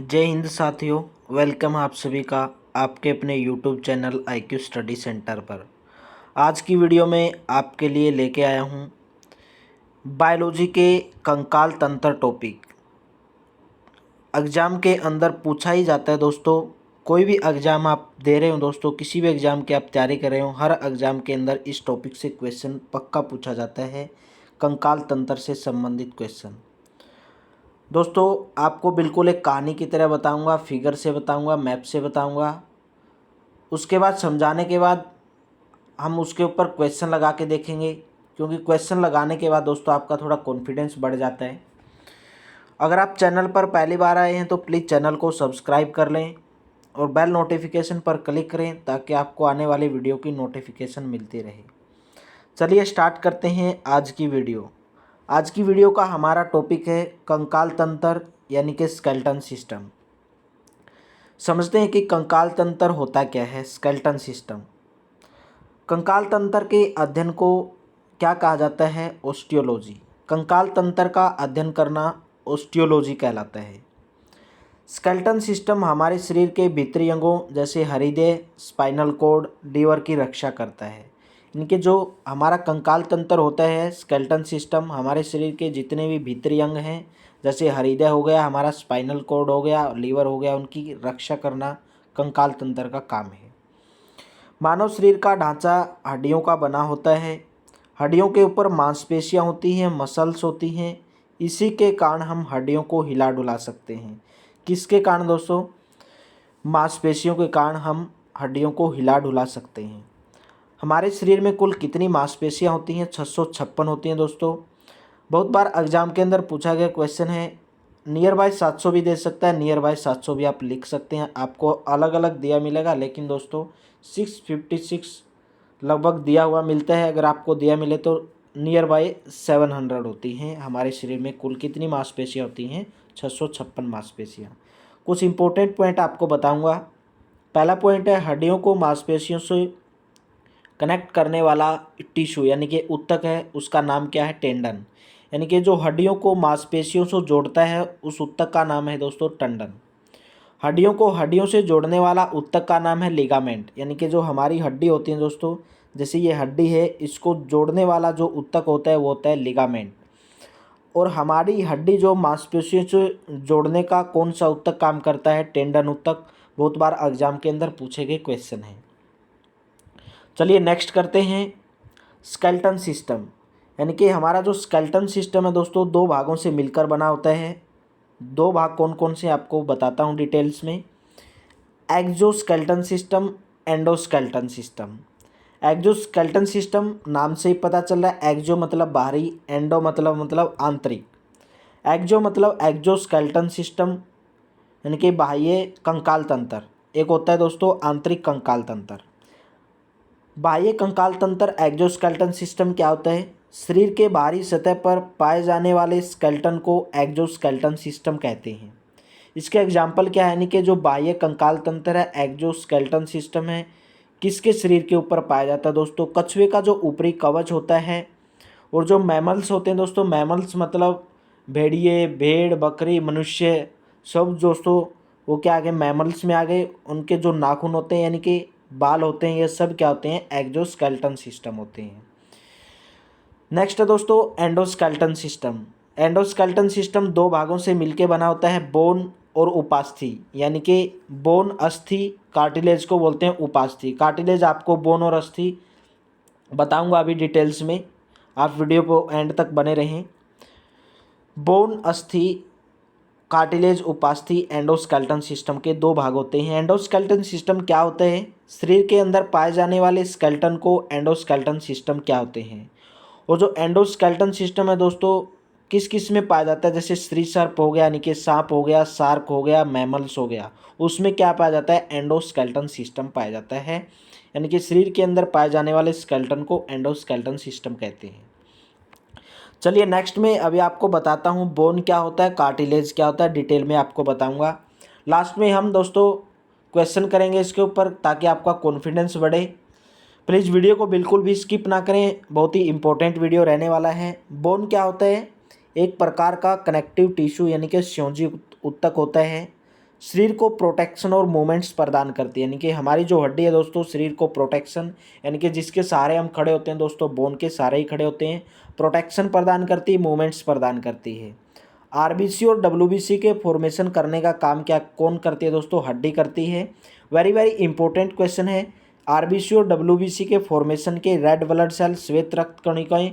जय हिंद साथियों। वेलकम आप सभी का आपके अपने YouTube channel IQ study centre पर। आज की वीडियो में आपके लिए लेके आया हूँ बायोलॉजी के कंकाल तंत्र टॉपिक। एग्ज़ाम के अंदर पूछा ही जाता है दोस्तों। कोई भी एग्ज़ाम आप दे रहे हो दोस्तों, किसी भी एग्ज़ाम की आप तैयारी कर रहे हो, हर एग्ज़ाम के अंदर इस टॉपिक से क्वेश्चन पक्का पूछा जाता है। कंकाल तंत्र से संबंधित क्वेश्चन दोस्तों आपको बिल्कुल एक कहानी की तरह बताऊंगा, फिगर से बताऊंगा, मैप से बताऊंगा। उसके बाद समझाने के बाद हम उसके ऊपर क्वेश्चन लगा के देखेंगे, क्योंकि क्वेश्चन लगाने के बाद दोस्तों आपका थोड़ा कॉन्फिडेंस बढ़ जाता है। अगर आप चैनल पर पहली बार आए हैं तो प्लीज़ चैनल को सब्सक्राइब कर लें और बेल नोटिफिकेशन पर क्लिक करें ताकि आपको आने वाली वीडियो की नोटिफिकेशन मिलती रहे। चलिए स्टार्ट करते हैं आज की वीडियो। आज की वीडियो का हमारा टॉपिक है कंकाल तंत्र यानी कि स्केलेटन सिस्टम। समझते हैं कि कंकाल तंत्र होता क्या है। स्केलेटन सिस्टम, कंकाल तंत्र के अध्ययन को क्या कहा जाता है? ऑस्टियोलॉजी। कंकाल तंत्र का अध्ययन करना ऑस्टियोलॉजी कहलाता है। स्केलेटन सिस्टम हमारे शरीर के भीतरी अंगों जैसे हृदय, स्पाइनल कॉर्ड, लीवर की रक्षा करता है। इनके जो हमारा कंकाल तंत्र होता है, स्केलेटन सिस्टम हमारे शरीर के जितने भी भीतरी अंग हैं जैसे हृदय हो गया, हमारा स्पाइनल कॉर्ड हो गया, लीवर हो गया, उनकी रक्षा करना कंकाल तंत्र का काम है। मानव शरीर का ढांचा हड्डियों का बना होता है। हड्डियों के ऊपर मांसपेशियां होती हैं, मसल्स होती हैं। इसी के कारण हम हड्डियों को हिला डुला सकते हैं। किसके कारण दोस्तों? मांसपेशियों के कारण हम हड्डियों को हिला डुला सकते हैं। हमारे शरीर में कुल कितनी मांसपेशियां होती हैं? 656 होती हैं दोस्तों। बहुत बार एग्जाम के अंदर पूछा गया क्वेश्चन है, नियर बाय 700 भी दे सकता है, नियर बाय 700 भी आप लिख सकते हैं, आपको अलग अलग दिया मिलेगा, लेकिन दोस्तों 656 लगभग दिया हुआ मिलता है। अगर आपको दिया मिले तो नियर बाय 700 होती हैं। हमारे शरीर में कुल कितनी मांसपेशियाँ होती हैं? 656 मांसपेशियाँ। कुछ इंपॉर्टेंट पॉइंट आपको बताऊंगा। पहला पॉइंट है, हड्डियों को मांसपेशियों से कनेक्ट करने वाला टिश्यू यानी कि ऊतक है, उसका नाम क्या है? टेंडन। यानी कि जो हड्डियों को मांसपेशियों से जोड़ता है उस ऊतक का नाम है दोस्तों टंडन। हड्डियों को हड्डियों से जोड़ने वाला ऊतक का नाम है लिगामेंट। यानी कि जो हमारी हड्डी होती है दोस्तों, जैसे ये हड्डी है, इसको जोड़ने वाला जो ऊतक होता है वो होता है लिगामेंट। और हमारी हड्डी जो मांसपेशियों से जोड़ने का कौन सा ऊतक काम करता है? टेंडन ऊतक। बहुत बार एग्जाम के अंदर पूछे गए क्वेश्चन है। चलिए नेक्स्ट करते हैं स्केलेटन सिस्टम। यानी कि हमारा जो स्केलेटन सिस्टम है दोस्तों, दो भागों से मिलकर बना होता है। दो भाग कौन कौन से आपको बताता हूँ डिटेल्स में। Exoskeleton system, endoskeleton system. Exoskeleton system नाम से ही पता चल रहा है, एक्सो मतलब बाहरी, एंडो मतलब आंतरिक। एक्सो मतलब एक्सोस्केलेटन सिस्टम यानी कि बाह्य कंकाल तंत्र। एक होता है दोस्तों आंतरिक कंकाल तंत्र। बाह्य कंकाल तंत्र एक्सोस्केलेटन सिस्टम क्या होता है? शरीर के बाहरी सतह पर पाए जाने वाले स्केलेटन को एक्सोस्केलेटन सिस्टम कहते हैं। इसके एग्जाम्पल क्या है? यानी कि जो बाह्य कंकाल तंत्र है, एक्सोस्केलेटन सिस्टम है, किसके शरीर के ऊपर पाया जाता है दोस्तों? कछुए का जो ऊपरी कवच होता है। और जो मैमल्स होते हैं दोस्तों, मैमल्स मतलब भेड़िए, भेड़, बकरी, मनुष्य, सब दोस्तों वो क्या आ गए? मैमल्स में आ गए। उनके जो नाखून होते हैं यानी कि बाल होते हैं, ये सब क्या होते हैं? एक्सोस्केलेटन सिस्टम होते हैं। नेक्स्ट है दोस्तों एंडोस्केलेटन सिस्टम। एंडोस्केलेटन सिस्टम दो भागों से मिलकर बना होता है, बोन और उपास्थि। यानी कि बोन, अस्थि, कार्टिलेज को बोलते हैं उपास्थि। कार्टिलेज आपको बोन और अस्थि बताऊंगा अभी डिटेल्स में, आप वीडियो को एंड तक बने रहें। बोन, अस्थि, कार्टिलेज, उपास्थि एंडोस्केलेटन सिस्टम के दो भाग होते हैं। एंडोस्केलेटन सिस्टम क्या होता है? शरीर के अंदर पाए जाने वाले स्केलेटन को एंडोस्केलेटन सिस्टम क्या होते हैं। और जो एंडोस्केलेटन सिस्टम है दोस्तों, किस किस में पाया जाता है? जैसे स्त्रीसर्प हो गया यानी कि सांप हो गया, शार्क हो गया, मैमल्स हो गया, उसमें क्या पाया जाता है? एंडोस्केलेटन सिस्टम पाया जाता है। यानी कि शरीर के अंदर पाए जाने वाले स्केलेटन को एंडोस्केलेटन सिस्टम कहते हैं। चलिए नेक्स्ट में अभी आपको बताता हूँ बोन क्या होता है, कार्टिलेज क्या होता है, डिटेल में आपको बताऊँगा। लास्ट में हम दोस्तों क्वेश्चन करेंगे इसके ऊपर ताकि आपका कॉन्फिडेंस बढ़े। प्लीज़ वीडियो को बिल्कुल भी स्किप ना करें, बहुत ही इंपॉर्टेंट वीडियो रहने वाला है। बोन क्या होता है? एक प्रकार का कनेक्टिव टिश्यू यानी कि संयोजी ऊतक होता है। शरीर को प्रोटेक्शन और मूवमेंट्स प्रदान करती है, यानी कि हमारी जो हड्डी है दोस्तों शरीर को प्रोटेक्शन, यानी कि जिसके सहारे हम खड़े होते हैं दोस्तों, बोन के सहारे ही खड़े होते हैं, प्रोटेक्शन प्रदान करती है, मूवमेंट्स प्रदान करती है। आरबीसी और डब्ल्यूबीसी के फॉर्मेशन करने का काम क्या कौन करती है दोस्तों, हड्डी करती है। वेरी वेरी इंपॉर्टेंट क्वेश्चन है। आरबीसी और डब्ल्यूबीसी के फॉर्मेशन के रेड ब्लड सेल, श्वेत रक्त कणिकाएं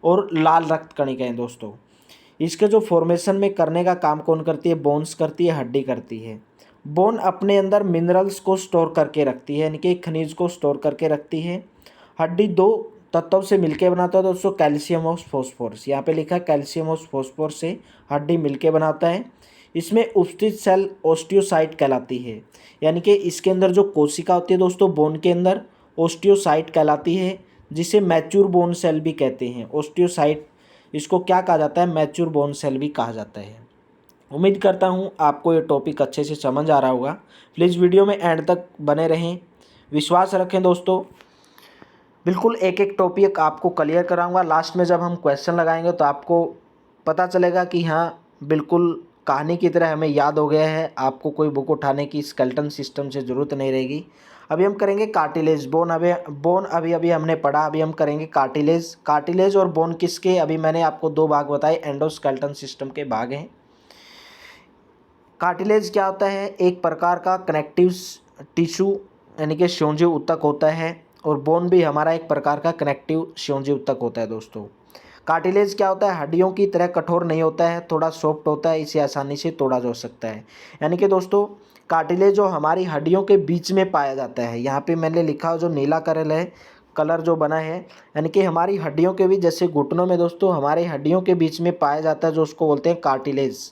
और लाल रक्त कणिकाएं दोस्तों, इसके जो फॉर्मेशन में करने का काम कौन करती है, बोन्स करती है, हड्डी करती है। बोन अपने अंदर मिनरल्स को स्टोर करके रखती है, यानी कि खनिज को स्टोर करके रखती है। हड्डी दो तत्वों से मिलकर बनाता है दोस्तों, कैल्शियम और फॉस्फोरस। यहाँ पे लिखा है कैल्शियम और फॉस्फोरस से हड्डी मिलके बनाता है। इसमें उपस्थित सेल ओस्टियोसाइट कहलाती है, यानी कि इसके अंदर जो कोशिका होती है दोस्तों बोन के अंदर, ओस्टियोसाइट कहलाती है, जिसे मैच्योर बोन सेल भी कहते हैं। ओस्टियोसाइट इसको क्या कहा जाता है, मैच्योर बोन सेल भी कहा जाता है। उम्मीद करता हूँ आपको ये टॉपिक अच्छे से समझ आ रहा होगा। प्लीज़ वीडियो में एंड तक बने रहें, विश्वास रखें दोस्तों, बिल्कुल एक एक टॉपिक आपको क्लियर कराऊंगा। लास्ट में जब हम क्वेश्चन लगाएंगे तो आपको पता चलेगा कि हाँ बिल्कुल कहानी की तरह हमें याद हो गया है, आपको कोई बुक उठाने की स्केलेटन सिस्टम से ज़रूरत नहीं रहेगी। अभी हम करेंगे कार्टिलेज, बोन अभी हमने पढ़ा, अभी हम करेंगे कार्टिलेज। कार्टिलेज और बोन किसके, अभी मैंने आपको दो भाग बताए, एंडोस्केलेटन सिस्टम के भाग हैं। कार्टिलेज क्या होता है, एक प्रकार का कनेक्टिव टिश्यू, यानी कि स्योंजी ऊतक होता है, और बोन भी हमारा एक प्रकार का कनेक्टिव स्योंजी ऊतक होता है दोस्तों। कार्टिलेज क्या होता है, हड्डियों की तरह कठोर नहीं होता है, थोड़ा सॉफ्ट होता है, इसे आसानी से तोड़ा जा सकता है। यानी कि दोस्तों कार्टिलेज जो हमारी हड्डियों के बीच में पाया जाता है, यहाँ पे मैंने लिखा जो नीला कलर जो बना है, यानी कि हमारी हड्डियों के बीच, जैसे घुटनों में दोस्तों हमारी हड्डियों के बीच में पाया जाता है, जो उसको बोलते हैं कार्टिलेज।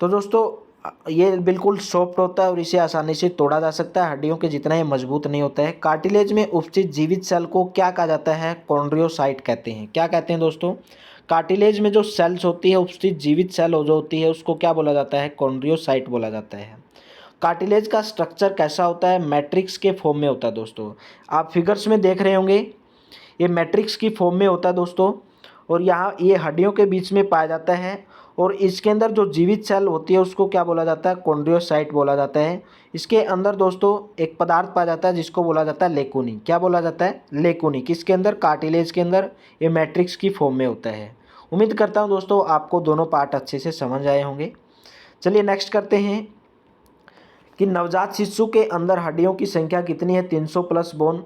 तो दोस्तों ये बिल्कुल सॉफ्ट होता है और इसे आसानी से तोड़ा जा सकता है, हड्डियों के जितना ये मजबूत नहीं होता है। कार्टिलेज में उपस्थित जीवित सेल को क्या कहा जाता है, कॉन्ड्रियोसाइट कहते हैं। क्या कहते हैं दोस्तों, कार्टिलेज में जो सेल्स होती है, उपस्थित जीवित सेल जो होती है, उसको क्या बोला जाता है, कॉन्ड्रियोसाइट बोला जाता है। कार्टिलेज का स्ट्रक्चर कैसा होता है, मैट्रिक्स के फॉर्म में होता है दोस्तों। आप फिगर्स में देख रहे होंगे, ये मैट्रिक्स की फॉर्म में होता है दोस्तों, और यहाँ ये हड्डियों के बीच में पाया जाता है, और इसके अंदर जो जीवित सेल होती है उसको क्या बोला जाता है, कॉन्ड्रियोसाइट बोला जाता है। इसके अंदर दोस्तों एक पदार्थ पाया जाता है जिसको बोला जाता है लेकुनी। क्या बोला जाता है, लेकुनी। किसके अंदर, कार्टिलेज के अंदर, ये मैट्रिक्स की फॉर्म में होता है। उम्मीद करता हूँ दोस्तों आपको दोनों पार्ट अच्छे से समझ आए होंगे। चलिए नेक्स्ट करते हैं कि नवजात शिशु के अंदर हड्डियों की संख्या कितनी है, 300 प्लस बोन।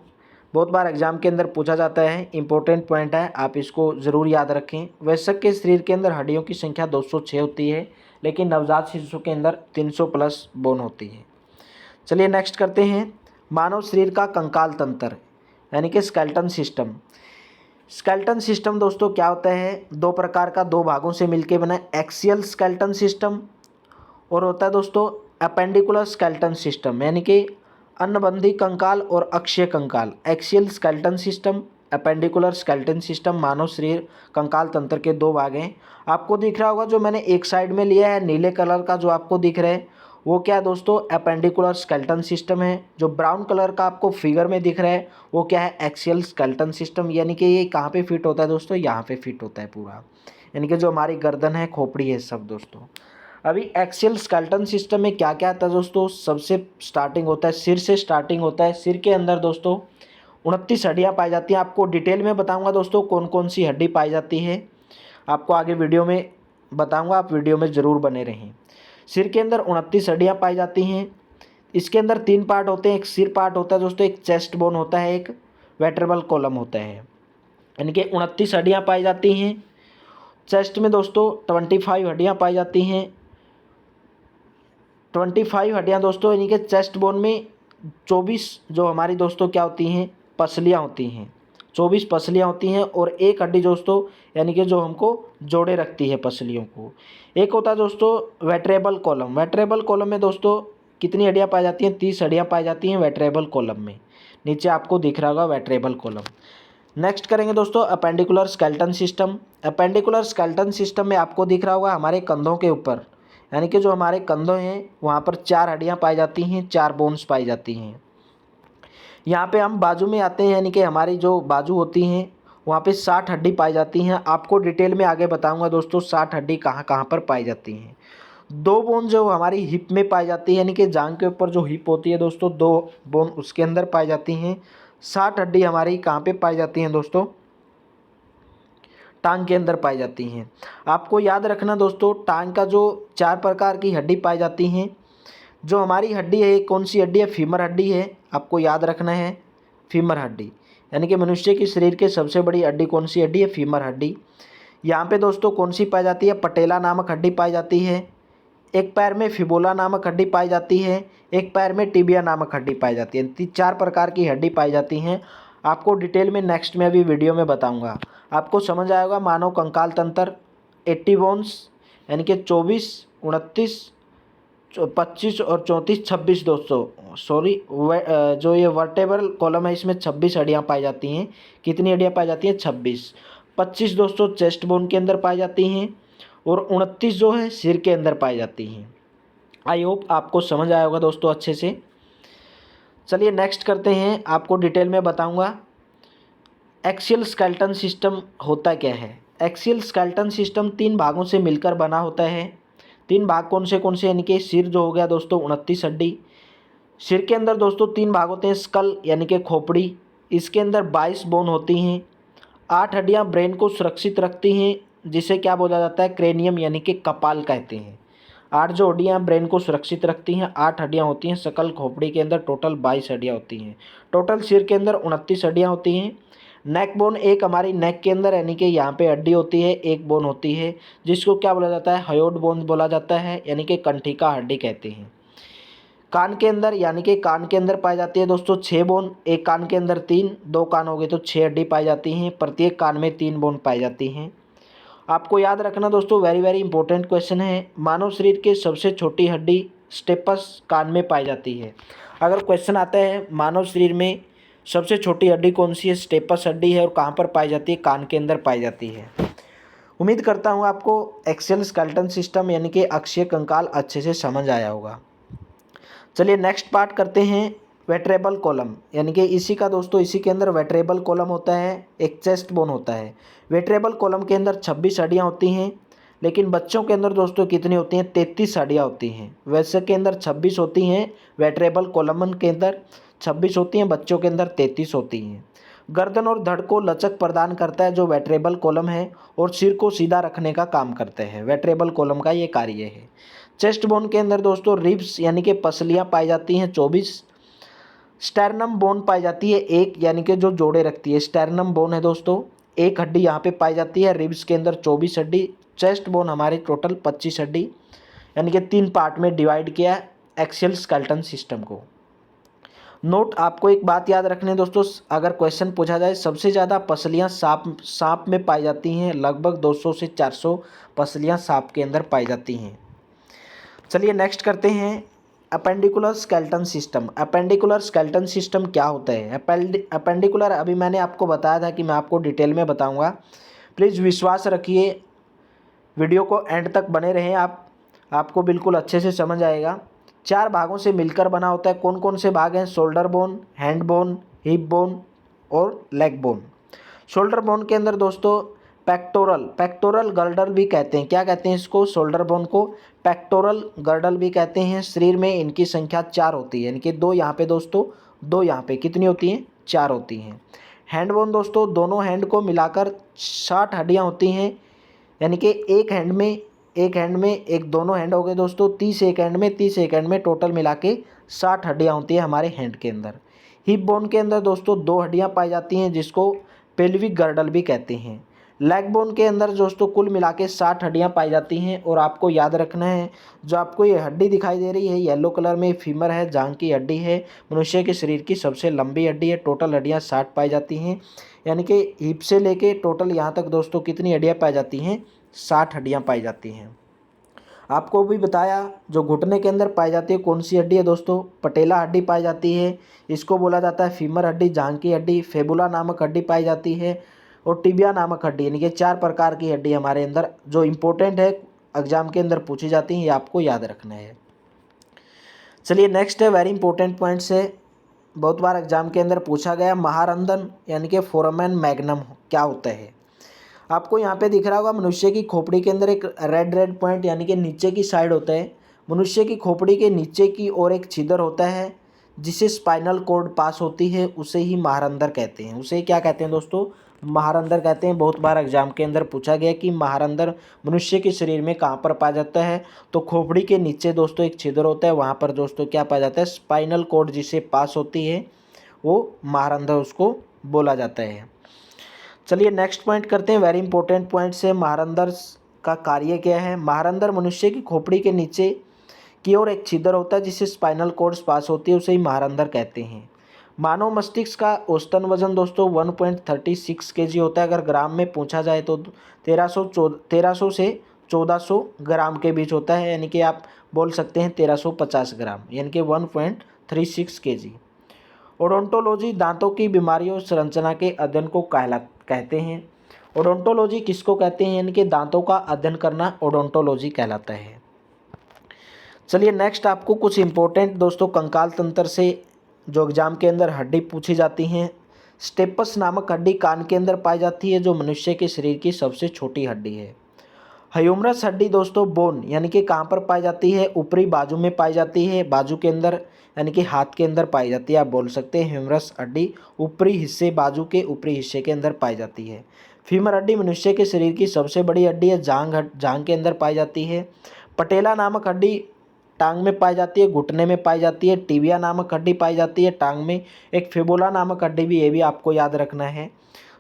बहुत बार एग्जाम के अंदर पूछा जाता है, इंपॉर्टेंट पॉइंट है, आप इसको ज़रूर याद रखें। वयस्क के शरीर के अंदर हड्डियों की संख्या 206 होती है, लेकिन नवजात शिशु के अंदर 300 प्लस बोन होती है। चलिए नेक्स्ट करते हैं, मानव शरीर का कंकाल तंत्र, यानी कि स्केलेटन सिस्टम। स्केलेटन सिस्टम दोस्तों क्या होता है, दो प्रकार का, दो भागों से मिलकर बना, एक्सियल स्केलेटन सिस्टम, और होता है दोस्तों अपेंडिकुलर स्केलेटन सिस्टम, यानी कि अन्नबंधी कंकाल और अक्षीय कंकाल। Axial skeleton system, appendicular skeleton system, मानव शरीर कंकाल तंत्र के दो भाग हैं। आपको दिख रहा होगा जो मैंने एक साइड में लिया है नीले कलर का, जो आपको दिख रहा है वो क्या है दोस्तों, अपेंडिकुलर स्केलेटन सिस्टम है। जो ब्राउन कलर का आपको फिगर में दिख रहा है वो क्या है, एक्सियल स्केलेटन सिस्टम। यानी कि ये कहाँ पे फिट होता है दोस्तों, यहाँ पे फिट होता है पूरा, यानी कि जो हमारी गर्दन है, खोपड़ी है, सब दोस्तों। अभी एक्सियल स्केलेटन सिस्टम में क्या क्या आता है दोस्तों, सबसे स्टार्टिंग होता है सिर से, स्टार्टिंग होता है। सिर के अंदर दोस्तों 29 हड्डियाँ पाई जाती हैं। आपको डिटेल में बताऊंगा दोस्तों कौन कौन सी हड्डी पाई जाती है, आपको आगे वीडियो में बताऊंगा, आप वीडियो में ज़रूर बने रहें। सिर के अंदर 29 हड्डियाँ पाई जाती हैं। इसके अंदर 3 पार्ट होते हैं, एक सिर पार्ट होता है दोस्तों, एक चेस्ट बोन होता है, एक वर्टेब्रल कॉलम होता है, यानी कि 29 हड्डियाँ पाई जाती हैं। चेस्ट में दोस्तों 25 हड्डियाँ पाई जाती हैं। 25 हड्डियाँ दोस्तों, यानी कि चेस्ट बोन में 24 जो हमारी दोस्तों क्या होती हैं, पसलियाँ होती हैं, 24 पसलियाँ होती हैं, और एक हड्डी दोस्तों यानी कि जो हमको जोड़े रखती है पसलियों को, एक होता है दोस्तों वर्टेब्रल कॉलम। वर्टेब्रल कॉलम में दोस्तों कितनी हड्डियाँ पाई जाती हैं, 30 हड्डियाँ पाई जाती हैं वर्टेब्रल कॉलम में। नीचे आपको दिख रहा होगा वर्टेब्रल कॉलम। नेक्स्ट करेंगे दोस्तों appendicular skeleton system. Appendicular skeleton system में आपको दिख रहा होगा हमारे कंधों के ऊपर, यानी कि जो हमारे कंधों हैं वहाँ पर 4 हड्डियाँ पाई जाती हैं, 4 बोन्स पाई जाती हैं। यहाँ पे हम बाजू में आते हैं, यानी कि हमारी जो बाजू होती हैं वहाँ पे 60 हड्डी पाई जाती हैं। आपको डिटेल में आगे बताऊँगा दोस्तों 60 हड्डी कहाँ कहाँ पर पाई जाती हैं। दो बोन जो हमारी हिप में पाई जाती है, यानी कि जांघ के ऊपर जो हिप होती है दोस्तों, दो बोन उसके अंदर पाई जाती हैं। 60 हड्डी हमारी कहाँ पे पाई जाती हैं दोस्तों, टांग के अंदर पाई जाती हैं। आपको याद रखना दोस्तों, टांग का जो 4 प्रकार की हड्डी पाई जाती हैं। जो हमारी हड्डी है कौन सी हड्डी है, फीमर हड्डी है, आपको याद रखना है फीमर हड्डी, यानी कि मनुष्य के शरीर के सबसे बड़ी हड्डी कौन सी हड्डी है, फीमर हड्डी। यहाँ पे दोस्तों कौन सी पाई जाती है, पटेला नामक हड्डी पाई जाती है। एक पैर में फिबोला नामक हड्डी पाई जाती है, एक पैर में टिबिया नामक हड्डी पाई जाती है। 4 प्रकार की हड्डी पाई जाती हैं। आपको डिटेल में नेक्स्ट में अभी वीडियो में बताऊंगा, आपको समझ आएगा। मानव कंकाल तंत्र 80 बोन्स, यानी कि 24, 29, 25 और 34, 26 दोस्तों, सॉरी, जो ये वर्टेब्रल कॉलम है इसमें 26 हड्डियाँ पाई जाती हैं। कितनी हड्डियाँ पाई जाती हैं, 26। 25 दोस्तों चेस्ट बोन के अंदर पाई जाती हैं और 29 जो है सिर के अंदर पाई जाती हैं। आई होप आपको समझ आया होगा दोस्तों अच्छे से। चलिए नेक्स्ट करते हैं, आपको डिटेल में बताऊंगा एक्सियल स्केलेटन सिस्टम होता क्या है। एक्सियल स्केलेटन सिस्टम 3 भागों से मिलकर बना होता है। 3 भाग कौन से, यानी कि सिर जो हो गया दोस्तों 29 हड्डी। सिर के अंदर दोस्तों 3 भाग होते हैं, स्कल यानी कि खोपड़ी, इसके अंदर 22 बोन होती हैं। 8 हड्डियाँ ब्रेन को सुरक्षित रखती हैं, जिसे क्या बोला जाता है, क्रेनियम यानी कि कपाल कहते हैं। 8 जो हड्डियाँ ब्रेन को सुरक्षित रखती हैं, 8 हड्डियाँ होती हैं सकल खोपड़ी के अंदर, टोटल 22 हड्डियाँ होती हैं। टोटल सिर के अंदर 29 हड्डियाँ होती हैं। नेक बोन एक हमारी नेक के अंदर, यानी कि यहाँ पे हड्डी होती है, एक बोन होती है, जिसको क्या बोला जाता है, हयोड बोन बोला जाता है, यानी कि कंठिका हड्डी कहते हैं। कान के अंदर, यानी कि कान के अंदर पाई जाती है दोस्तों 6 बोन, एक कान के अंदर 3, 2 कान हो गए तो 6 हड्डी पाई जाती हैं। प्रत्येक कान में 3 बोन पाई जाती हैं। आपको याद रखना दोस्तों, वेरी वेरी इंपॉर्टेंट क्वेश्चन है, मानव शरीर के सबसे छोटी हड्डी स्टेपस कान में पाई जाती है। अगर क्वेश्चन आता है मानव शरीर में सबसे छोटी हड्डी कौन सी है, स्टेपस हड्डी है, और कहाँ पर पाई जाती है, कान के अंदर पाई जाती है। उम्मीद करता हूँ आपको एक्सियल स्केलेटन सिस्टम यानी कि अक्षीय कंकाल अच्छे से समझ आया होगा। चलिए नेक्स्ट पार्ट करते हैं, वेट्रेबल कॉलम, यानी कि इसी का दोस्तों, इसी के अंदर वेट्रेबल कॉलम होता है, एक चेस्ट बोन होता है। वेट्रेबल कॉलम के अंदर 26 हड्डियाँ होती हैं, लेकिन बच्चों के अंदर दोस्तों कितनी होती हैं, 33 हड्डियाँ होती हैं। वैसे के अंदर 26 होती हैं, वेट्रेबल कॉलम के अंदर 26 होती हैं, बच्चों के अंदर 33 होती हैं। गर्दन और धड़ को लचक प्रदान करता है जो वेट्रेबल कॉलम है, और सिर को सीधा रखने का काम करते हैं। वेट्रेबल कॉलम का ये कार्य है। चेस्ट बोन के अंदर दोस्तों रिब्स यानी कि पसलियाँ पाई जाती हैं 24। स्टर्नम बोन पाई जाती है 1, यानी कि जो जोड़े रखती है, स्टर्नम बोन है दोस्तों, 1 हड्डी यहाँ पे पाई जाती है। रिब्स के अंदर 24 हड्डी। चेस्ट बोन हमारे टोटल 25 हड्डी, यानी कि 3 पार्ट में डिवाइड किया एक्सियल स्केलेटन सिस्टम को। नोट, आपको एक बात याद रखनी है दोस्तों, अगर क्वेश्चन पूछा जाए, सबसे ज़्यादा पसलियाँ सांप में पाई जाती हैं, लगभग 200 से 400 पसलियाँ सांप के अंदर पाई जाती हैं। चलिए नेक्स्ट करते हैं, appendicular skeleton system. Appendicular skeleton system क्या होता है, अपेंडिकुलर अभी मैंने आपको बताया था कि मैं आपको डिटेल में बताऊंगा। प्लीज़ विश्वास रखिए, वीडियो को एंड तक बने रहें आपको बिल्कुल अच्छे से समझ आएगा। 4 भागों से मिलकर बना होता है। कौन कौन से भाग हैं, shoulder bone, hand bone, hip bone और लेग बोन। शोल्डर बोन के अंदर दोस्तों पेक्टोरल गर्डल भी कहते हैं। क्या कहते हैं इसको, शोल्डर बोन को पेक्टोरल गर्डल भी कहते हैं। शरीर में इनकी संख्या 4 होती है, यानी कि 2 यहाँ पे दोस्तों, 2 यहाँ पे, कितनी होती हैं, 4 होती हैं। हैंड बोन दोस्तों, दोनों हैंड को मिलाकर 60 हड्डियाँ होती हैं, यानी कि एक हैंड में एक दोनों हैंड हो गए दोस्तों 30, एक हैंड में टोटल मिला के 60 हड्डियाँ होती हैं हमारे हैंड के अंदर। हिप बोन के अंदर दोस्तों 2 हड्डियाँ पाई जाती हैं, जिसको पेल्विक गर्डल भी कहते हैं। लेग बोन के अंदर दोस्तों कुल मिला के 60 हड्डियाँ पाई जाती हैं। और आपको याद रखना है, जो आपको ये हड्डी दिखाई दे रही है येलो कलर में, फीमर है, जांघ की हड्डी है, मनुष्य के शरीर की सबसे लंबी हड्डी है। टोटल हड्डियाँ 60 पाई जाती हैं, यानी कि हिप से लेके टोटल यहाँ तक दोस्तों कितनी हड्डियाँ पाई जाती हैं, 60 हड्डियाँ पाई जाती हैं। आपको भी बताया, जो घुटने के अंदर पाई जाती है कौन सी हड्डी है दोस्तों, पटेला हड्डी पाई जाती है, इसको बोला जाता है फीमर हड्डी, जांघ की हड्डी। फेबुला नामक हड्डी पाई जाती है, और टिबिया नामक हड्डी, यानी कि 4 प्रकार की हड्डी हमारे अंदर जो इम्पोर्टेंट है, एग्जाम के अंदर पूछी जाती हैं, ये आपको याद रखना है। चलिए नेक्स्ट है, वेरी इंपॉर्टेंट पॉइंट्स है, बहुत बार एग्जाम के अंदर पूछा गया, महारंधन यानी कि फोरामेन मैग्नम क्या होता है। आपको यहाँ पे दिख रहा होगा मनुष्य की खोपड़ी के अंदर एक रेड रेड पॉइंट यानी कि नीचे की साइड होता है। मनुष्य की खोपड़ी के नीचे की ओर एक छिद्र होता है जिसे स्पाइनल कॉर्ड पास होती है, उसे ही महारंध्र कहते हैं। उसे क्या कहते हैं दोस्तों? महारंध्र कहते हैं। बहुत बार एग्जाम के अंदर पूछा गया कि महारंध्र मनुष्य के शरीर में कहाँ पर पाया जाता है, तो खोपड़ी के नीचे दोस्तों एक छिद्र होता है, वहाँ पर दोस्तों क्या पाया जाता है? स्पाइनल कॉर्ड जिसे पास होती है वो महारंध्र उसको बोला जाता है। चलिए नेक्स्ट पॉइंट करते हैं। वेरी इंपॉर्टेंट पॉइंट से महारंध्र का कार्य क्या है? महारंध्र मनुष्य की खोपड़ी के नीचे की ओर एक छिद्र होता है जिसे स्पाइनल कॉर्ड पास होती है, उसे ही महारंध्र कहते हैं। मानव मस्तिष्क का औसतन वजन दोस्तों 1.36 kg होता है। अगर ग्राम में पूछा जाए तो 1300 से 1400 ग्राम के बीच होता है, यानी कि आप बोल सकते हैं 1350 ग्राम, यानी कि 1.36 kg। ओडोंटोलॉजी दांतों की बीमारियों और संरचना के अध्ययन को कहते हैं। ओडोंटोलॉजी किसको कहते हैं? यानी कि दांतों का अध्ययन करना ओडोंटोलॉजी कहलाता है। चलिए नेक्स्ट आपको कुछ इंपॉर्टेंट दोस्तों कंकाल तंत्र से जो एग्जाम के अंदर हड्डी पूछी जाती हैं। स्टेपस नामक हड्डी कान के अंदर पाई जाती है, जो मनुष्य के शरीर की सबसे छोटी हड्डी है। ह्यूमरस हड्डी दोस्तों बोन यानी कि कहाँ पर पाई जाती है? ऊपरी बाजू में पाई जाती है, बाजू के अंदर यानी कि हाथ के अंदर पाई जाती है। आप बोल सकते हैं ह्यूमरस हड्डी ऊपरी हिस्से, बाजू के ऊपरी हिस्से के अंदर पाई जाती है। फीमर हड्डी मनुष्य के शरीर की सबसे बड़ी हड्डी है, जांघ के अंदर पाई जाती है। पटेला नामक हड्डी टांग में पाई जाती है, घुटने में पाई जाती है। टिबिया नामक हड्डी पाई जाती है टांग में। एक फिबुला नामक हड्डी भी, ये भी आपको याद रखना है।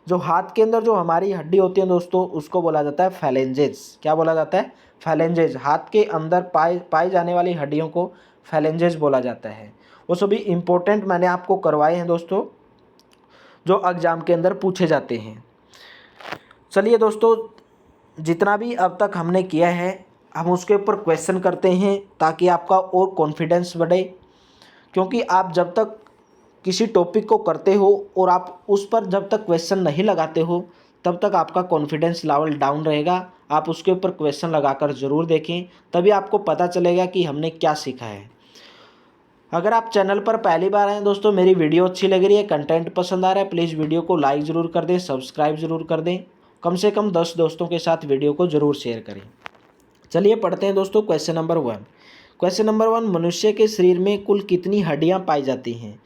जो हाथ के अंदर जो हमारी हड्डी होती है दोस्तों, उसको बोला जाता है फैलेंजेस। क्या बोला जाता है? फैलेंजेस। हाथ के अंदर पाई जाने वाली हड्डियों को फैलेंजेस बोला जाता है। वो सभी इंपॉर्टेंट मैंने आपको करवाए हैं दोस्तों, जो एग्जाम के अंदर पूछे जाते हैं। चलिए दोस्तों, जितना भी अब तक हमने किया है हम उसके ऊपर क्वेश्चन करते हैं ताकि आपका और कॉन्फिडेंस बढ़े। क्योंकि आप जब तक किसी टॉपिक को करते हो और आप उस पर जब तक क्वेश्चन नहीं लगाते हो, तब तक आपका कॉन्फिडेंस लेवल डाउन रहेगा। आप उसके ऊपर क्वेश्चन लगाकर ज़रूर देखें, तभी आपको पता चलेगा कि हमने क्या सीखा है। अगर आप चैनल पर पहली बार आए दोस्तों, मेरी वीडियो अच्छी लग रही है, कंटेंट पसंद आ रहा है, प्लीज़ वीडियो को लाइक ज़रूर कर दें, सब्सक्राइब ज़रूर कर दें। कम से कम 10 दोस्तों के साथ वीडियो को ज़रूर शेयर करें। चलिए पढ़ते हैं दोस्तों क्वेश्चन नंबर 1। क्वेश्चन नंबर 1, मनुष्य के शरीर में कुल कितनी हड्डियां पाई जाती हैं?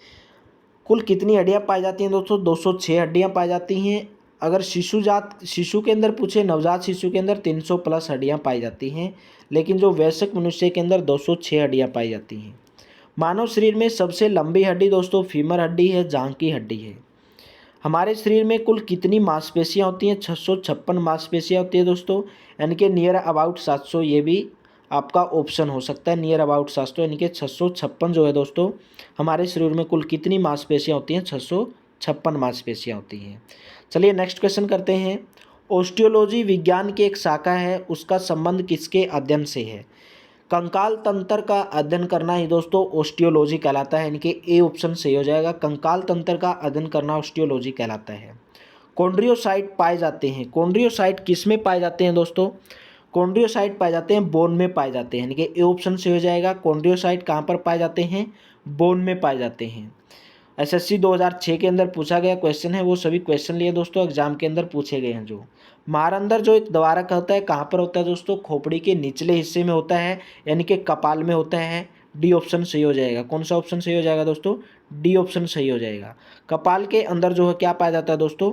कुल कितनी हड्डियां पाई जाती हैं दोस्तों? 206 हड्डियां पाई जाती हैं। अगर शिशु के अंदर पूछे, नवजात शिशु के अंदर 300 प्लस हड्डियां पाई जाती हैं, लेकिन जो वयस्क मनुष्य के अंदर 206 हड्डियां पाई जाती हैं। मानव शरीर में सबसे लंबी हड्डी दोस्तों फीमर हड्डी है, जांघ की हड्डी है। हमारे शरीर में कुल कितनी मांसपेशियां होती हैं? 656 मांसपेशियां होती है दोस्तों, यानी कि नियर अबाउट 700, ये भी आपका ऑप्शन हो सकता है। नियर अबाउट 700 यानी कि 656 जो है दोस्तों, हमारे शरीर में कुल कितनी मांसपेशियां होती हैं? 656 मांसपेशियां होती हैं। चलिए नेक्स्ट क्वेश्चन करते हैं। ऑस्टियोलॉजी विज्ञान की एक शाखा है, उसका संबंध किसके अध्ययन से है? कंकाल तंत्र का अध्ययन करना ही दोस्तों ऑस्टियोलॉजी कहलाता है, यानी कि ए ऑप्शन सही हो जाएगा। कंकाल तंत्र का अध्ययन करना ऑस्टियोलॉजी कहलाता है। कॉन्ड्रियोसाइट पाए जाते हैं। कॉन्ड्रियोसाइट किस में पाए जाते हैं दोस्तों? कॉन्ड्रियोसाइट पाए जाते हैं बोन में पाए जाते हैं, यानी कि ए ऑप्शन सही हो जाएगा। कॉन्ड्रियोसाइट कहाँ पर पाए जाते हैं? बोन में पाए जाते हैं। एसएससी 2006 के अंदर पूछा गया क्वेश्चन है, वो सभी क्वेश्चन लिए दोस्तों एग्जाम के अंदर पूछे गए हैं। जो महारंध्र जो एक द्वारक होता है कहाँ पर होता है दोस्तों? खोपड़ी के निचले हिस्से में होता है, यानी कि कपाल में होता है। डी ऑप्शन सही हो जाएगा। कौन सा ऑप्शन सही हो जाएगा दोस्तों? डी ऑप्शन सही हो जाएगा। कपाल के अंदर जो है क्या पाया जाता है दोस्तों?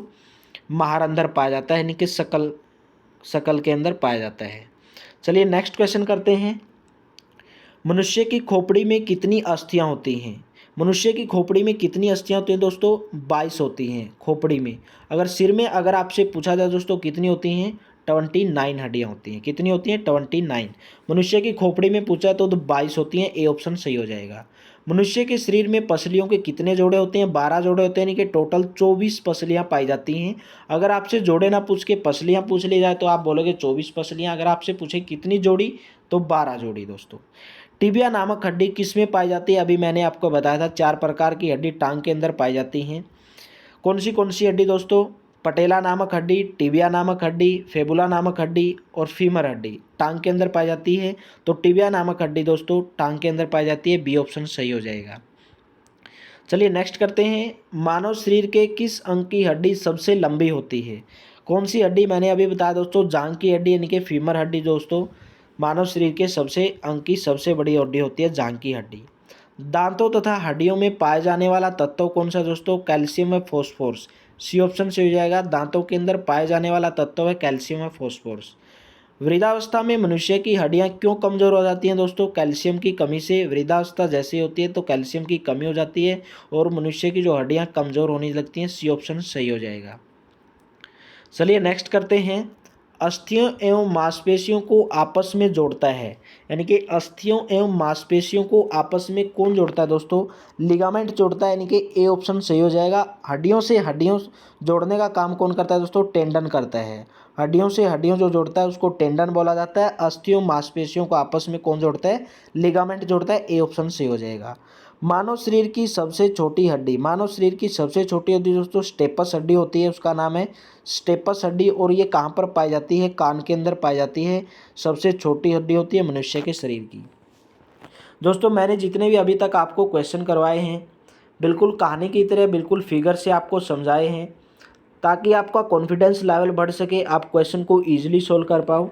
महारंध्र पाया जाता है, यानी कि शकल के अंदर पाया जाता है। चलिए नेक्स्ट क्वेश्चन करते हैं। मनुष्य की खोपड़ी में कितनी अस्थियां होती हैं? मनुष्य की खोपड़ी में कितनी अस्थियां होती हैं दोस्तों? 22 होती हैं खोपड़ी में। अगर सिर में अगर आपसे पूछा जाए दोस्तों कितनी होती हैं? 29 हड्डियां होती हैं। कितनी होती हैं? 29। मनुष्य की खोपड़ी में पूछा तो 22 होती हैं, ए ऑप्शन सही हो जाएगा। मनुष्य के शरीर में पसलियों के कितने जोड़े होते हैं? 12 जोड़े होते हैं, यानी कि टोटल 24 पसलियाँ पाई जाती हैं। अगर आपसे जोड़े ना पूछ के पसलियाँ पूछ ली जाए तो आप बोलोगे 24 पसलियाँ। अगर आपसे पूछे कितनी जोड़ी, तो 12 जोड़ी दोस्तों। टिबिया नामक हड्डी किस में पाई जाती है? अभी मैंने आपको बताया था 4 प्रकार की हड्डी टांग के अंदर पाई जाती हैं। कौन सी हड्डी दोस्तों? पटेला नामक हड्डी, टिबिया नामक हड्डी, फेबुला नामक हड्डी और फीमर हड्डी टांग के अंदर पाई जाती है। तो टिबिया नामक हड्डी दोस्तों टांग के अंदर पाई जाती है, बी ऑप्शन सही हो जाएगा। चलिए नेक्स्ट करते हैं। मानव शरीर के किस अंग की हड्डी सबसे लंबी होती है? कौन सी हड्डी? मैंने अभी बताया दोस्तों, जांघ की हड्डी यानी कि फीमर हड्डी दोस्तों मानव शरीर के सबसे अंग की सबसे बड़ी हड्डी होती है जांघ की हड्डी। दांतों तथा हड्डियों में पाए जाने वाला तत्व कौन सा दोस्तों? कैल्शियम व फॉस्फोरस। सी ऑप्शन से हो जाएगा। दांतों के अंदर पाए जाने वाला तत्व है कैल्शियम व फॉस्फोरस। वृद्धावस्था में मनुष्य की हड्डियां क्यों कमजोर हो जाती हैं दोस्तों? कैल्शियम की कमी से। वृद्धावस्था जैसे होती है तो कैल्शियम की कमी हो जाती है और मनुष्य की जो हड्डियां कमजोर होने लगती हैं। सी ऑप्शन सही हो जाएगा। चलिए नेक्स्ट करते हैं। अस्थियों एवं मांसपेशियों को आपस में जोड़ता है, यानी कि अस्थियों एवं मांसपेशियों को आपस में कौन जोड़ता है दोस्तों? लिगामेंट जोड़ता है, यानी कि ए ऑप्शन सही हो जाएगा। हड्डियों से हड्डियों जोड़ने का काम कौन करता है दोस्तों? टेंडन करता है। हड्डियों से हड्डियों जो जोड़ता है उसको टेंडन बोला जाता है। अस्थियों मांसपेशियों को आपस में कौन जोड़ता है? लिगामेंट जोड़ता है। ए ऑप्शन सही हो जाएगा। मानव शरीर की सबसे छोटी हड्डी, मानव शरीर की सबसे छोटी हड्डी दोस्तों स्टेपस हड्डी होती है, उसका नाम है स्टेपस हड्डी। और ये कहाँ पर पाई जाती है? कान के अंदर पाई जाती है। सबसे छोटी हड्डी होती है मनुष्य के शरीर की। दोस्तों मैंने जितने भी अभी तक आपको क्वेश्चन करवाए हैं बिल्कुल कहानी की तरह, बिल्कुल फिगर से आपको समझाए हैं, ताकि आपका कॉन्फिडेंस लेवल बढ़ सके, आप क्वेश्चन को ईजिली सोल्व कर पाओ।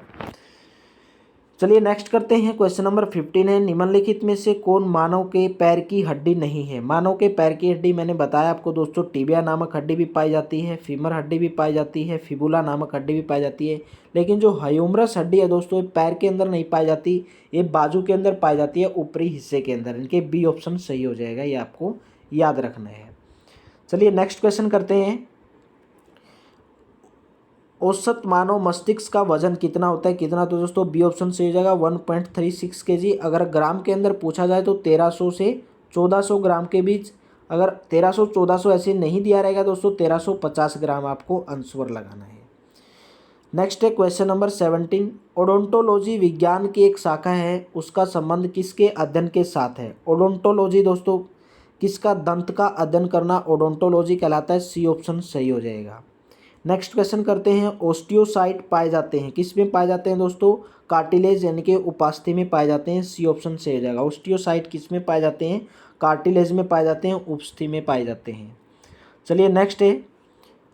चलिए नेक्स्ट करते हैं। क्वेश्चन नंबर 15 है, निम्नलिखित में से कौन मानव के पैर की हड्डी नहीं है? मानव के पैर की हड्डी मैंने बताया आपको दोस्तों, टिबिया नामक हड्डी भी पाई जाती है, फीमर हड्डी भी पाई जाती है, फिबुला नामक हड्डी भी पाई जाती है। लेकिन जो ह्यूमरस हड्डी है दोस्तों पैर के अंदर नहीं पाई जाती, ये बाजू के अंदर पाई जाती है, ऊपरी हिस्से के अंदर। इनके बी ऑप्शन सही हो जाएगा, ये आपको याद रखना है। चलिए नेक्स्ट क्वेश्चन करते हैं। औसत मानव मस्तिष्क का वजन कितना होता है? कितना? तो दोस्तों बी ऑप्शन से हो जाएगा 1.36 kg। अगर ग्राम के अंदर पूछा जाए तो 1300 से 1400 ग्राम के बीच। अगर 1300 1400 ऐसे नहीं दिया रहेगा दोस्तों, 1350 ग्राम आपको आंसर लगाना है। नेक्स्ट है क्वेश्चन नंबर 17। ओडोंटोलॉजी विज्ञान की एक शाखा है, उसका संबंध किसके अध्ययन के साथ है? ओडोंटोलॉजी दोस्तों किसका? दंत का अध्ययन करना ओडोंटोलॉजी कहलाता है। सी ऑप्शन सही हो जाएगा। नेक्स्ट क्वेश्चन करते हैं। ओस्टियोसाइट पाए जाते हैं किस में पाए जाते हैं दोस्तों? कार्टिलेज यानी कि उपास्थि में पाए जाते हैं। सी ऑप्शन से हो जाएगा। ओस्टियोसाइट किस में पाए जाते हैं? कार्टिलेज में पाए जाते हैं, उपस्थि में पाए जाते हैं। चलिए नेक्स्ट है,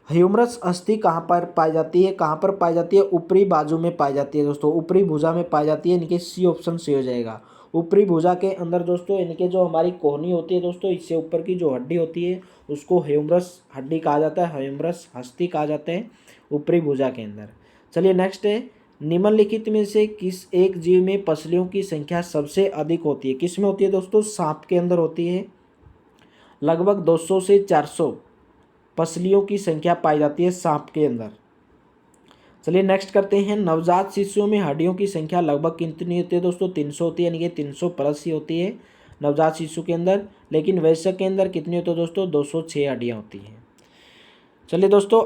ह्यूमरस अस्थि कहाँ पर पाई जाती है? कहाँ पर पाई जाती है? ऊपरी बाजू में पाई जाती है दोस्तों, ऊपरी भुजा में पाई जाती है, यानी कि सी ऑप्शन से हो जाएगा। ऊपरी भुजा के अंदर दोस्तों, यानी कि जो हमारी कोहनी होती है दोस्तों, इससे ऊपर की जो हड्डी होती है उसको ह्यूमरस हड्डी कहा जाता है, ह्यूमरस अस्थि कहा जाता है, ऊपरी भुजा के अंदर। चलिए नेक्स्ट है, निम्नलिखित में से किस एक जीव में पसलियों की संख्या सबसे अधिक होती है? किस में होती है दोस्तों? सांप के अंदर होती है। लगभग 200 से 400 पसलियों की संख्या पाई जाती है सांप के अंदर। चलिए नेक्स्ट करते हैं। नवजात शिशुओं में हड्डियों की संख्या लगभग कितनी होती है दोस्तों? 300 होती है, यानी कि 300 प्लस ही होती है नवजात शिशु के अंदर। लेकिन वयस्क के अंदर कितनी होती है दोस्तों? 206 हड्डियाँ होती हैं। चलिए दोस्तों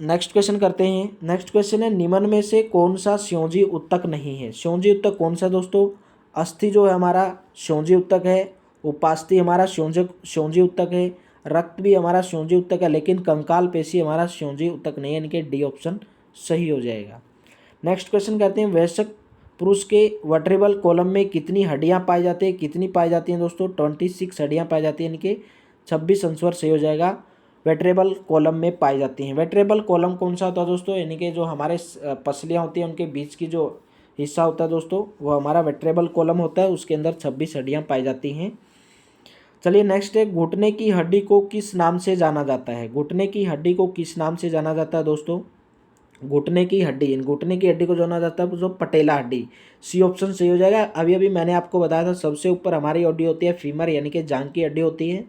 नेक्स्ट क्वेश्चन करते हैं। नेक्स्ट क्वेश्चन है, निम्न में से कौन सा स्योजी उत्तक नहीं है? स्योजी उत्तक कौन सा दोस्तों? अस्थि जो है हमारा स्योजी उत्तक है, उपास्थि हमारा स्योजी उत्तक है, रक्त भी हमारा स्योजी उत्तक है, लेकिन कंकाल पेशी हमारा स्योजी उत्तक नहीं है, यानी कि डी ऑप्शन सही हो जाएगा। नेक्स्ट क्वेश्चन कहते हैं, वयस्क पुरुष के वर्टेब्रल कॉलम में कितनी हड्डियां पाई जाती है? कितनी पाई जाती हैं दोस्तों? 26 हड्डियां पाई जाती हैं, यानी कि 26 आंसर सही हो जाएगा। वर्टेब्रल कॉलम में पाई जाती हैं। वर्टेब्रल कॉलम कौन सा होता है दोस्तों? यानी कि जो हमारे पसलियाँ होती हैं उनके बीच की जो हिस्सा होता है दोस्तों, वो हमारा वर्टेब्रल कॉलम होता है, उसके अंदर 26 हड्डियाँ पाई जाती हैं। चलिए नेक्स्ट है, घुटने की हड्डी को किस नाम से जाना जाता है? घुटने की हड्डी को किस नाम से जाना जाता है दोस्तों? घुटने की हड्डी को जाना जाता है जो पटेला हड्डी। सी ऑप्शन सही हो जाएगा। अभी अभी मैंने आपको बताया था, सबसे ऊपर हमारी हड्डी होती है फीमर, यानी कि जांघ की हड्डी होती है।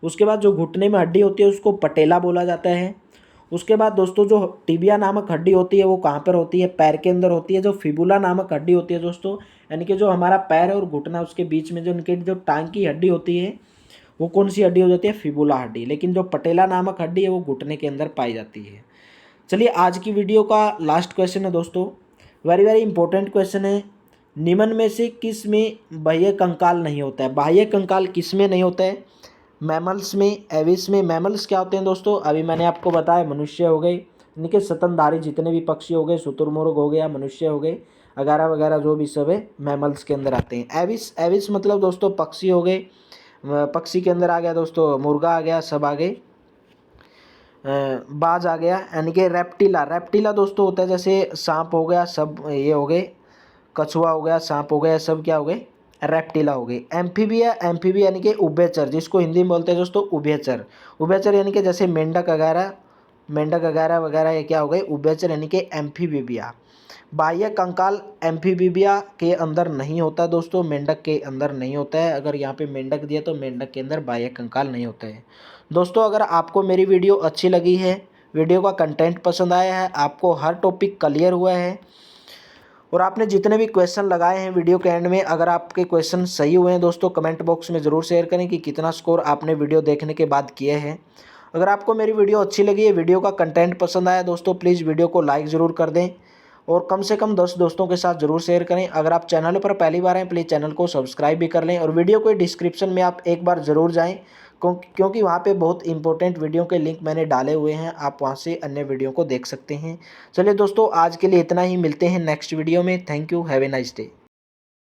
उसके बाद जो घुटने में हड्डी होती है उसको पटेला बोला जाता है। उसके बाद दोस्तों जो टिबिया नामक हड्डी होती है वो कहाँ पर होती है? पैर के अंदर होती है। जो फिबुला नामक हड्डी होती है दोस्तों, यानी कि जो हमारा पैर है और घुटना उसके बीच में जो उनकी जो टांग की हड्डी होती है वो कौन सी हड्डी हो जाती है? फिबुला हड्डी। लेकिन जो पटेला नामक हड्डी है वो घुटने के अंदर पाई जाती है। चलिए आज की वीडियो का लास्ट क्वेश्चन है दोस्तों, वेरी वेरी इंपॉर्टेंट क्वेश्चन है। निम्न में से किस में बाह्य कंकाल नहीं होता है? बाह्य कंकाल किस में नहीं होता है? मैमल्स में, एविस में। मैमल्स क्या होते हैं दोस्तों? अभी मैंने आपको बताया, मनुष्य हो गए, यानी कि स्तनधारी जितने भी पक्षी हो गए, शुतुरमुर्ग हो गया, मनुष्य हो गए, वगैरह वगैरह जो भी सब है मैमल्स के अंदर आते हैं। एविस मतलब दोस्तों पक्षी हो गए, पक्षी के अंदर आ गया दोस्तों, मुर्गा आ गया, सब आ गए। बाज आ गया, यानी कि रेप्टिला। रेप्टिला दोस्तों होता है जैसे सांप हो गया, सब ये हो गए, कछुआ हो गया, सांप हो गया, सब क्या हो गए, रेप्टिला हो गए। एम्फीबिया, एम्फीबिया यानी कि उभयचर, जिसको हिंदी में बोलते हैं दोस्तों उभयचर। उभयचर यानी कि जैसे मेंढक वगैरह, मेंढक वगैरह वगैरह ये क्या हो गए, उभयचर यानी कि एम्फीबिया। बाह्य कंकाल एम्फीबिया के अंदर नहीं होता दोस्तों, मेंढक के अंदर नहीं होता है। अगर यहाँ पे मेंढक दिया तो मेंढक के अंदर बाह्य कंकाल नहीं होता है। दोस्तों अगर आपको मेरी वीडियो अच्छी लगी है, वीडियो का कंटेंट पसंद आया है, आपको हर टॉपिक क्लियर हुआ है और आपने जितने भी क्वेश्चन लगाए हैं वीडियो के एंड में, अगर आपके क्वेश्चन सही हुए हैं दोस्तों, कमेंट बॉक्स में ज़रूर शेयर करें कि कितना स्कोर आपने वीडियो देखने के बाद किए हैं। अगर आपको मेरी वीडियो अच्छी लगी है, वीडियो का कंटेंट पसंद आया दोस्तों, प्लीज़ वीडियो को लाइक ज़रूर कर दें और कम से कम 10 दोस्तों के साथ ज़रूर शेयर करें। अगर आप चैनल पर पहली बार आएँ, प्लीज़ चैनल को सब्सक्राइब भी कर लें और वीडियो को डिस्क्रिप्शन में आप एक बार ज़रूर जाएँ, क्योंकि वहाँ पे बहुत इंपॉर्टेंट वीडियो के लिंक मैंने डाले हुए हैं, आप वहाँ से अन्य वीडियो को देख सकते हैं। चलिए दोस्तों आज के लिए इतना ही, मिलते हैं नेक्स्ट वीडियो में। Thank you, have a nice day.